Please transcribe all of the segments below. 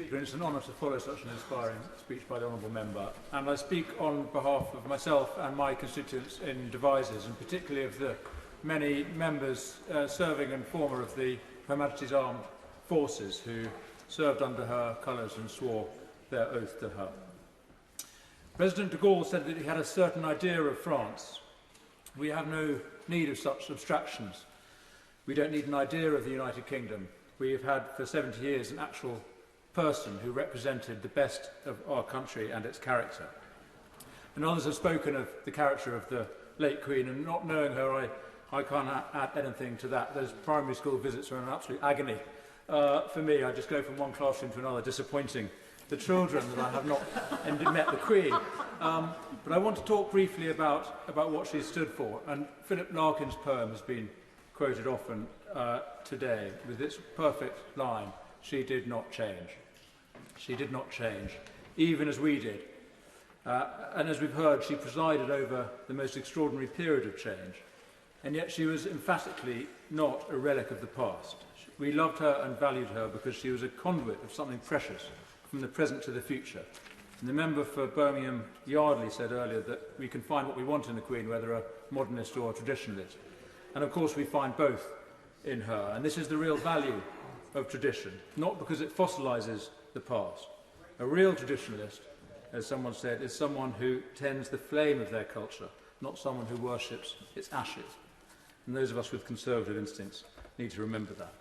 Speaker, and it's an honour to follow such an inspiring speech by the Honourable Member. And I speak on behalf of myself and my constituents in Devizes, and particularly of the many members serving and former of the Her Majesty's Armed Forces who served under her colours and swore their oath to her. President de Gaulle said that he had a certain idea of France. We have no need of such abstractions. We don't need an idea of the United Kingdom. We have had for 70 years an actual person who represented the best of our country and its character. And others have spoken of the character of the late Queen, and not knowing her, I can't add anything to that. Those primary school visits are an absolute agony. For me, I just go from one classroom to another, disappointing the children that I have not met the Queen. But I want to talk briefly about what she stood for. And Philip Larkin's poem has been quoted often today with its perfect line, "She did not change." She did not change, even as we did. And as we've heard, she presided over the most extraordinary period of change. And yet she was emphatically not a relic of the past. We loved her and valued her because she was a conduit of something precious, from the present to the future. And the member for Birmingham Yardley said earlier that we can find what we want in a Queen, whether a modernist or a traditionalist. And of course we find both in her. And this is the real value of tradition, not because it fossilises the past. A real traditionalist, as someone said, is someone who tends the flame of their culture, not someone who worships its ashes. And those of us with conservative instincts need to remember that.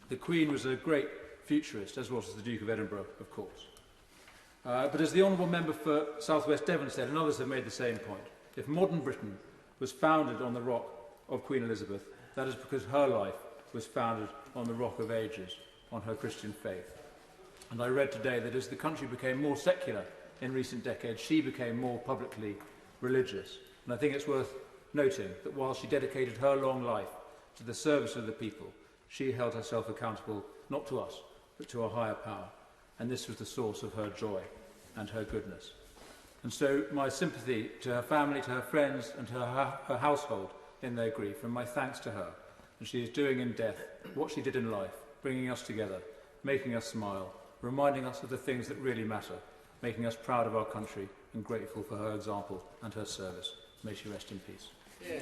The Queen was a great futurist, as was the Duke of Edinburgh, of course. But as the Honourable Member for South West Devon said, and others have made the same point, if modern Britain was founded on the rock of Queen Elizabeth, that is because her life was founded on the rock of ages, on her Christian faith. And I read today that as the country became more secular in recent decades, she became more publicly religious. And I think it's worth noting that while she dedicated her long life to the service of the people, she held herself accountable not to us, but to a higher power. And this was the source of her joy and her goodness. And so my sympathy to her family, to her friends, and to her household in their grief, and my thanks to her. And she is doing in death what she did in life, bringing us together, making us smile, reminding us of the things that really matter, making us proud of our country and grateful for her example and her service. May she rest in peace. Yeah.